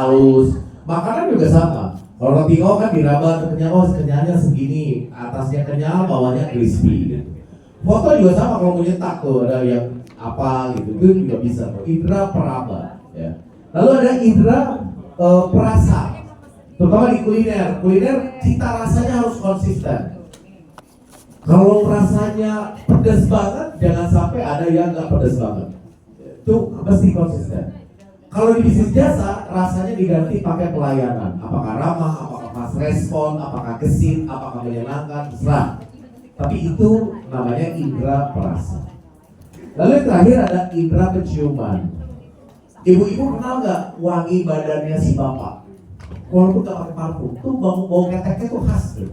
halus. Makanan juga sama. Kalau roti O kan diraba kenyalnya segini, atasnya kenyal, bawahnya crispy. Foto juga sama, kalau mau nyetak tuh ada yang apa gitu, itu juga bisa. Indra peraba, ya. Lalu ada indra perasa, terutama di kuliner. Kuliner cita rasanya harus konsisten. Kalau rasanya pedas banget, jangan sampai ada yang nggak pedas banget. Itu mesti konsisten. Kalau di bisnis jasa, rasanya diganti pakai pelayanan. Apakah ramah, apakah fast respon, apakah gesit, apakah menyenangkan, terserah. Tapi itu namanya indra perasa. Lalu yang terakhir ada indra penciuman. Ibu-ibu kenal nggak wangi badannya si bapak? Walaupun nggak pakai parfum, tuh bau keteknya tuh khas tuh.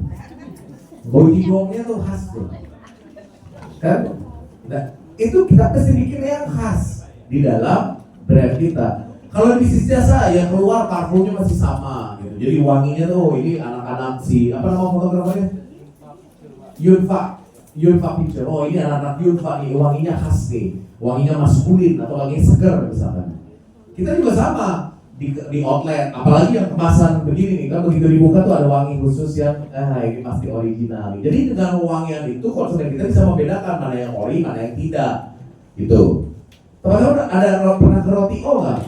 Bau jigongnya tuh khas tuh. Kan? Nah, itu kita mesti bikin yang khas di dalam brand kita. Kalau di bisnis jasa yang keluar parfumnya masih sama gitu. Jadi wanginya tuh ini anak-anak si apa nama fotografernya? Yunfa Picture. Oh ini anak-anak Yunfa nih, wanginya khas nih. Wanginya maskulin atau wanginya seger misalkan. Kita juga sama di outlet, apalagi yang kemasan begini nih, kan begitu dibuka tuh ada wangi khusus yang ini pasti original. Jadi dengan wangian itu konsumen kita bisa membedakan mana yang ori, mana yang tidak. Gitu. Teman-teman ada pernah ke roti O nggak?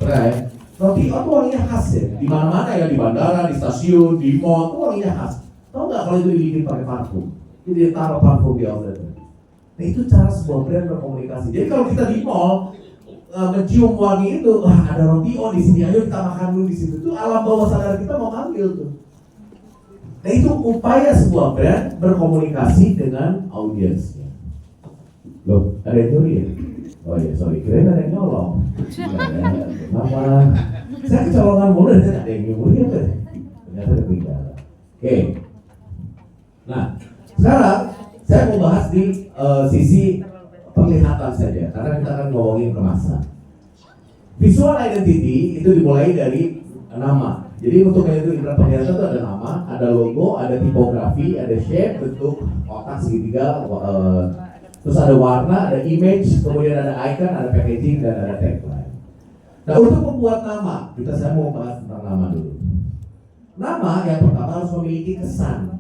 Pernah ya? Roti O tuh wanginya khas ya. Di mana-mana ya, di bandara, di stasiun, di mall tuh wanginya khas. Tahu nggak kalau itu dibikin pakai parfum? Jadi taruh parfum di outlet. Nah itu cara sebuah brand berkomunikasi. Jadi kalau kita di mall mencium wangi itu, ada roti O di sini, ayo kita makan dulu di situ. Itu alam bawah sadar kita mau manggil tuh. Nah itu upaya sebuah brand berkomunikasi dengan audiensnya. Loh, ada yang nyuri ya? Oh iya, sorry, kirain ada yang nyolong. Kenapa? Saya kecolongan mulu dan ada yang nyuri ya? Ternyata ada beda. Oke. Nah, sekarang saya mau bahas di sisi penglihatan saja, karena kita akan ngomongin kemasan. Visual identity itu dimulai dari nama. Jadi untuk itu indera penglihatan itu ada nama, ada logo, ada tipografi, ada shape, bentuk kotak segitiga, terus ada warna, ada image, kemudian ada icon, ada packaging, dan ada tagline. Nah untuk membuat nama, saya mau bahas tentang nama dulu. Nama yang pertama harus memiliki kesan.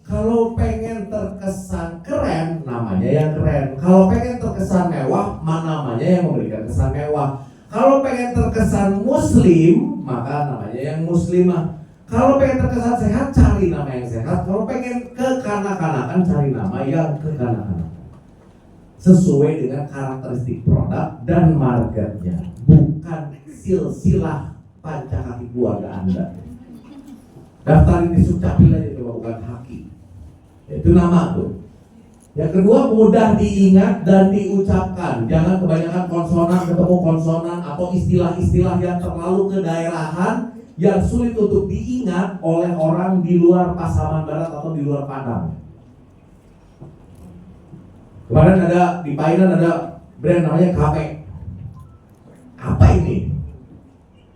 Kalau pengen terkesan keren, namanya yang keren. Kalau pengen terkesan mewah, namanya yang memberikan kesan mewah. Kalau pengen terkesan muslim, maka namanya yang muslimah. Kalau pengen terkesan sehat, cari nama yang sehat. Kalau pengen kekanak-kanakan, cari nama yang kekanak-kanakan. Sesuai dengan karakteristik produk dan marketnya, bukan silsilah pancakaki keluarga Anda. Daftarin di Sukcapil aja coba, bukan haki. Itu nama tuh. Yang kedua, mudah diingat dan diucapkan. Jangan kebanyakan konsonan ketemu konsonan atau istilah-istilah yang terlalu kedaerahan yang sulit untuk diingat oleh orang di luar Pasaman Barat atau di luar Padang. Kemarin ada di Painan ada brand namanya Kape. Apa ini?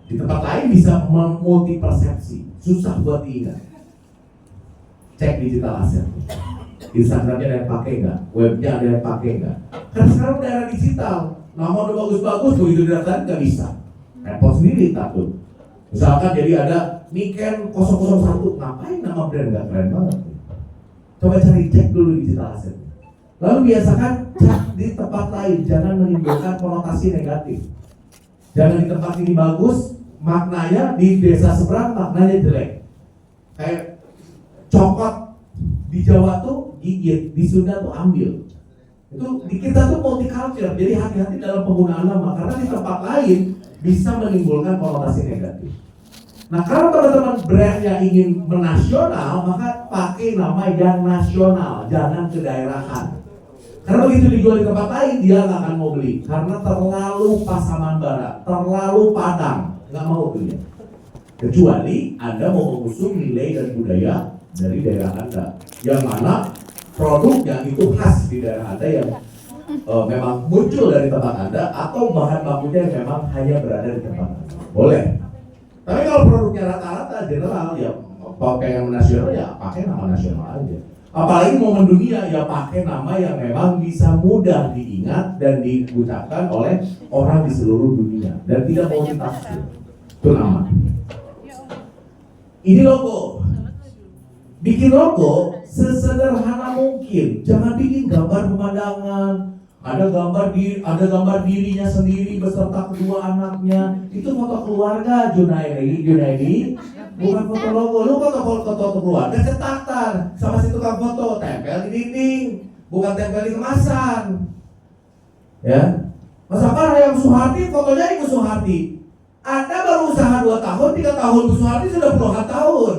Di tempat lain bisa memulti persepsi, susah buat diingat. Cek digital asset. Instagramnya ada yang pakai nggak? Webnya ada yang pakai nggak? Karena sekarang udah era digital, nama udah bagus-bagus, begitu didaftarin nggak bisa. Repot sendiri takut. Misalkan jadi ada Niken 001, ngapain nama brand nggak keren banget? Coba cari cek dulu digital asset. Lalu biasakan cek di tempat lain, jangan menimbulkan konotasi negatif. Jangan di tempat ini bagus, maknanya di desa seberang maknanya jelek. Kayak cokot di Jawa tuh gigit, di Sunda tuh ambil. Itu di kita tuh multicultural, jadi hati-hati dalam penggunaan nama karena di tempat lain bisa menimbulkan konotasi negatif. Nah kalau teman-teman brand yang ingin menasional, maka pakai nama yang nasional, jangan kedaerahan. Karena begitu dijual di tempat lain dia nggak akan mau beli karena terlalu Pasaman Barat, terlalu Padang, nggak mau beli. Kecuali Anda mau mengusung nilai dan budaya dari daerah Anda, yang mana produknya itu khas di daerah Anda yang memang muncul dari tempat Anda atau bahan bakunya yang memang hanya berada di tempat Anda. Boleh. Tapi kalau produknya rata-rata general ya pakai yang nasional ya pakai nama nasional aja. Apalagi mau mendunia ya pakai nama yang memang bisa mudah diingat dan diucapkan oleh orang di seluruh dunia dan tidak multitafsir. Itu nama. Ini logo. Bikin logo sesederhana mungkin. Jangan bikin gambar pemandangan. Ada gambar dirinya sendiri beserta kedua anaknya. Itu foto keluarga Junaidi. Bukan foto logo. Lu foto keluarga cetak sama si tukang foto, tempel di dinding, bukan tempel di kemasan. Ya. Masa apa yang Suharti fotonya Ibu Suharti? Anda baru usaha 2 tahun, 3 tahun, Bu Suharti sudah puluhan tahun.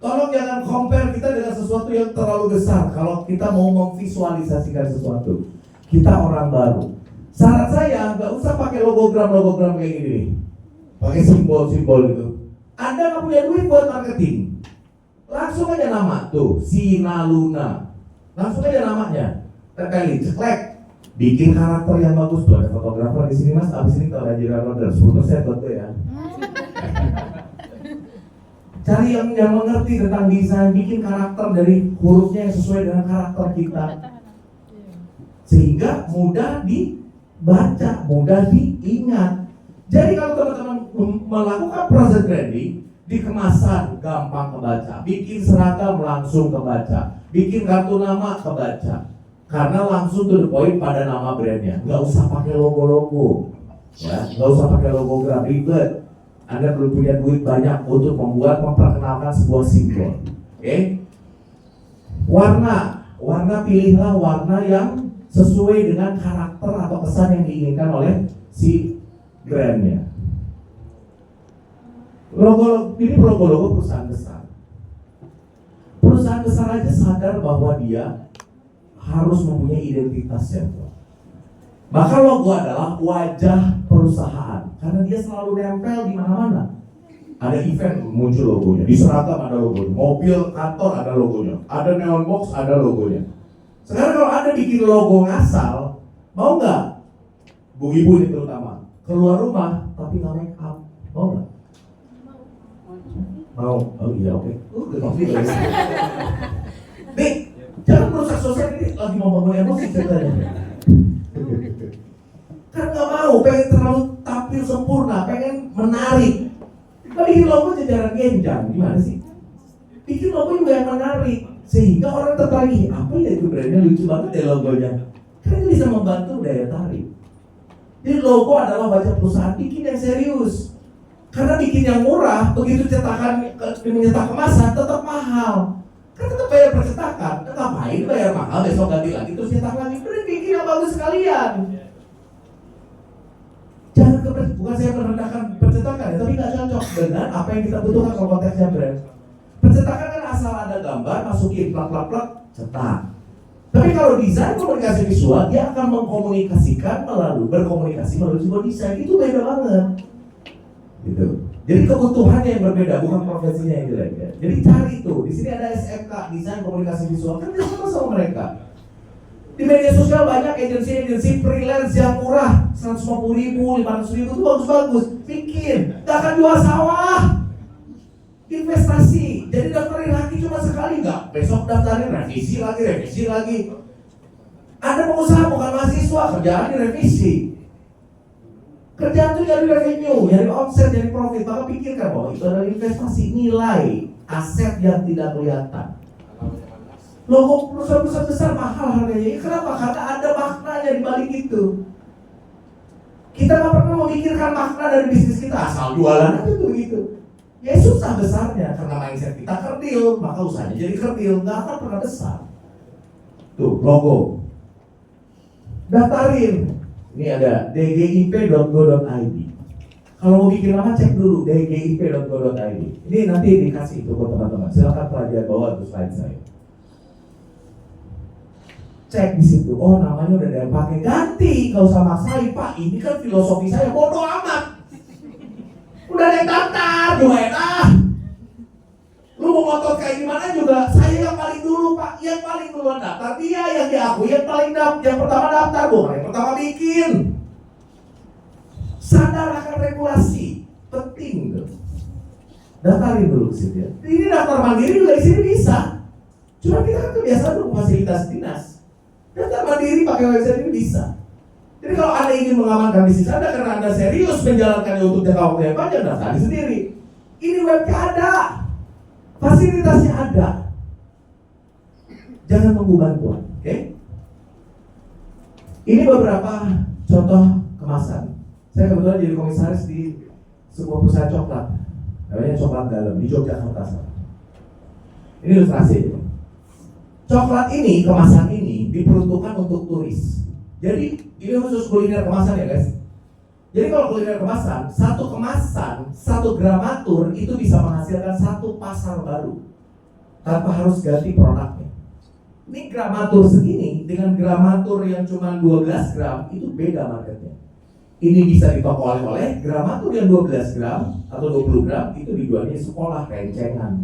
Tolong jangan compare kita dengan sesuatu yang terlalu besar. Kalau kita mau memvisualisasikan sesuatu, kita orang baru. Saran saya, nggak usah pakai logogram kayak gini, pakai simbol-simbol gitu. Anda nggak punya duit buat marketing, langsung aja nama tuh, Sinaluna. Langsung aja namanya, tempelin, ceklek. Bikin karakter yang bagus tuh, ada fotografer di sini Mas. Abis ini kalau General Order 10% buat gue ya. Cari yang mengerti tentang desain, bikin karakter dari hurufnya yang sesuai dengan karakter kita, sehingga mudah dibaca, mudah diingat. Jadi kalau teman-teman melakukan proses branding, di kemasan gampang kebaca, bikin seragam langsung kebaca, bikin kartu nama kebaca. Karena langsung to the point pada nama brandnya, nggak usah pakai logo-logo, ya, nggak usah pakai logogram ribet. Anda belum punya duit banyak untuk memperkenalkan sebuah simbol. Oke? Warna pilihlah warna yang sesuai dengan karakter atau kesan yang diinginkan oleh si brandnya. Ini logo perusahaan besar. Perusahaan besar aja sadar bahwa dia harus mempunyai identitas yang kuat. Maka logo adalah wajah perusahaan, karena dia selalu nempel di mana-mana. Ada event muncul logonya, di seragam ada logonya, mobil kantor ada logonya, ada neon box ada logonya. Sekarang kalau Anda bikin logo ngasal, mau nggak? Bu ibu ini terutama keluar rumah tapi nggak make up, mau nggak? Mau? Oh iya oke. Guys. Nih, jangan merusak sosial, ini lagi mau bangun emosi ceritanya. Kan nggak mau, pengen terlalu tampil sempurna, pengen menarik. Kalau bikin logo jajaran genjang, gimana sih? Bikin logo juga yang menarik, sehingga orang tertarik. Apa ya itu brandnya, lucu banget ya logonya. Kan itu bisa membantu daya tarik. Jadi logo adalah wajah perusahaan, bikin yang serius. Karena bikin yang murah, begitu menyetak kemasan tetap mahal. Kan tetap bayar percetakan, ngapain bayar mahal, besok ganti lagi terus cetak lagi. Berarti bikin yang bagus sekalian. Jangan bukan saya merendahkan percetakan, tapi nggak cocok dengan apa yang kita butuhkan kalau konteksnya brand. Percetakan kan asal ada gambar, masukin plak, cetak. Tapi kalau desain komunikasi visual, dia akan berkomunikasi melalui sebuah desain, itu beda banget. Gitu. Jadi kebutuhannya yang berbeda, bukan profesinya yang jelek ya. Jadi cari tuh, di sini ada SMK, desain komunikasi visual, kan bisa sama mereka. Di media sosial banyak agensi freelance yang murah, 150.000, 500.000 itu bagus-bagus. Bikin, gak akan jual sawah. Investasi, jadi daftarin lagi cuma sekali, nggak besok daftarin revisi lagi. Ada pengusaha bukan mahasiswa, kerjaan direvisi. Kerjaan itu nyari revenue, nyari omset, nyari profit. Maka pikirkan bahwa itu adalah investasi, nilai aset yang tidak kelihatan. Logo perusahaan besar mahal harganya. Kenapa? Karena ada maknanya di balik itu. Kita nggak pernah memikirkan makna dari bisnis kita, asal jualan aja tuh gitu. Ya susah besarnya, karena mindset kita kerdil, maka usahanya jadi kerdil, nggak akan pernah besar. Tuh logo, daftarin. Ini ada dgip.go.id. Kalau mau bikin nama cek dulu dgip.go.id. Ini nanti dikasih itu buat teman-teman. Silakan pelajari bawah itu slide saya. Cek di situ. Oh namanya udah ada yang pakai, ganti. Gak usah maksain Pak. Ini kan filosofi saya, bodoh amat. Udah ada yang daftar, jualan. Lu mau ngotot kayak gimana juga, saya yang paling dulu Pak, yang paling duluan daftar, dia yang diakui yang pertama daftar, bukan yang pertama bikin. Sadar akan regulasi, penting tuh. Daftarin dulu ke situ ya. Ini daftar mandiri juga di sini bisa. Cuma kita kan kebiasaan dulu fasilitas dinas. Daftar mandiri pakai website ini bisa. Jadi kalau Anda ingin mengamankan bisnis Anda karena Anda serius menjalankannya untuk jangka waktu yang panjang, daftar sendiri. Ini webnya ada, fasilitasnya ada. Jangan nunggu bantuan, oke? Ini beberapa contoh kemasan. Saya kebetulan jadi komisaris di sebuah perusahaan coklat, namanya Coklat Dalam di Yogyakarta. Ini ilustrasi. Coklat ini, kemasan ini diperuntukkan untuk turis. Jadi ini khusus kuliner kemasan ya guys. Jadi kalau kuliner kemasan, satu gramatur itu bisa menghasilkan satu pasar baru tanpa harus ganti produknya. Ini gramatur segini dengan gramatur yang cuma 12 gram itu beda marketnya. Ini bisa di toko oleh-oleh, gramatur yang 12 gram atau 20 gram itu dijualnya sekolah rencengan.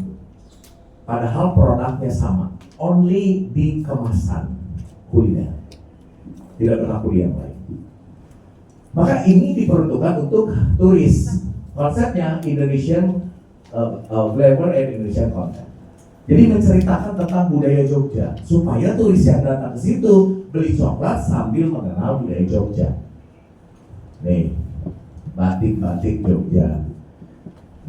Padahal produknya sama, only di kemasan kuliner, tidak berlaku di yang lain. Maka ini diperuntukkan untuk turis. Konsepnya Indonesian flavor and Indonesian content. Jadi menceritakan tentang budaya Jogja supaya turis yang datang ke situ beli coklat sambil mengenal budaya Jogja. Nih, batik-batik Jogja.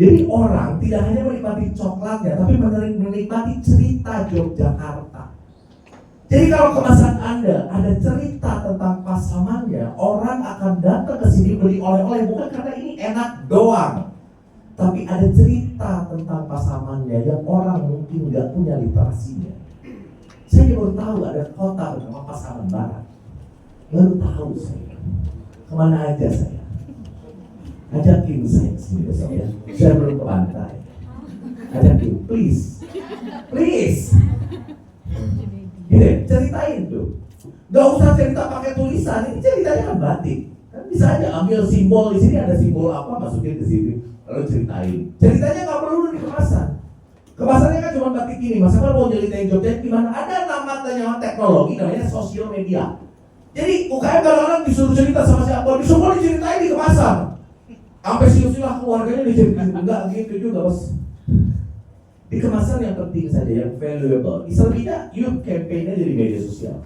Jadi orang tidak hanya menikmati coklatnya, tapi menikmati cerita Yogyakarta. Jadi kalau kemasan Anda ada cerita tentang pasamannya, orang akan datang ke sini beli oleh-oleh bukan karena ini enak doang, tapi ada cerita tentang pasamannya yang orang mungkin nggak punya literasinya. Saya baru tahu ada kota bernama Pasaman Barat. Baru tahu saya. Kemana aja saya? Ajakin saya sini besok ya. Saya belum ke pantai. Ajakin, please. Gitu, ceritain tuh. Gak usah cerita pakai tulisan. Ini ceritanya kan batik. Kan bisa aja ambil simbol di sini, ada simbol apa masukin ke sini, lalu ceritain. Ceritanya nggak perlu di kemasan. Kemasannya kan cuma batik ini. Mas Akmal mau ceritain Jogja gimana? Ada namanya teknologi namanya sosial media. Jadi UKM kadang-kadang disuruh cerita sama siapa, disuruh diceritain di kemasan. Sampai silsilah keluarganya diceritain. Enggak gitu juga bos. Di kemasan yang penting saja, yang valuable. Selebihnya yuk campaign-nya jadi media sosial.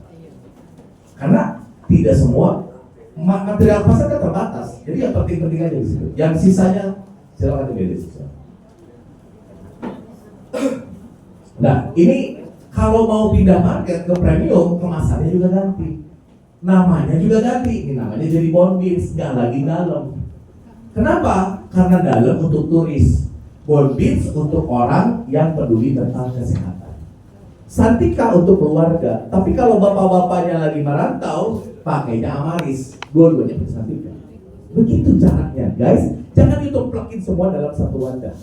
Karena tidak semua material kemasan kan terbatas. Jadi yang penting-penting aja di situ. Yang sisanya silakan di media sosial. Nah, ini kalau mau pindah market ke premium, kemasannya juga ganti. Namanya juga ganti. Ini namanya jadi Bonbins, nggak lagi dalam. Kenapa? Karena dalam untuk turis. Bonbins untuk orang yang peduli tentang kesehatan. Santika untuk keluarga. Tapi kalau bapak-bapaknya lagi merantau, pakainya Amaris. Dua-duanya Santika. Begitu caranya, guys. Jangan ditumplakin semua dalam satu wadah.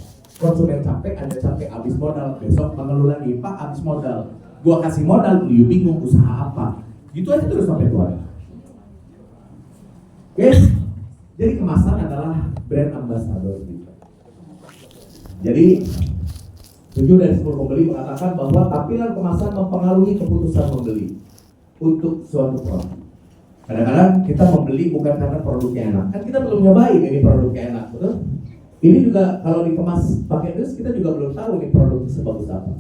Konsumen capek, Anda capek, habis modal. Besok mengeluh lagi, Pak habis modal. Gua kasih modal, you bingung usaha apa. Gitu aja terus sampai tua. Oke? Jadi kemasan adalah brand ambassador kita. Jadi 7 dari 10 pembeli mengatakan bahwa tampilan kemasan mempengaruhi keputusan membeli untuk suatu produk. Kadang-kadang kita membeli bukan karena produknya enak. Kan kita belum nyobain ini produknya enak, betul? Ini juga kalau dikemas pakai dus kita juga belum tahu ini produknya sebagus apa.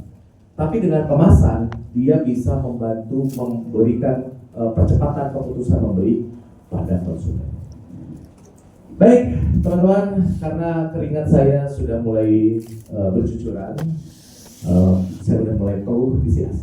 Tapi dengan kemasan dia bisa membantu memberikan percepatan keputusan membeli pada konsumen. Baik, teman-teman, karena keringat saya sudah mulai bercucuran, saya sudah mulai keluh di sini.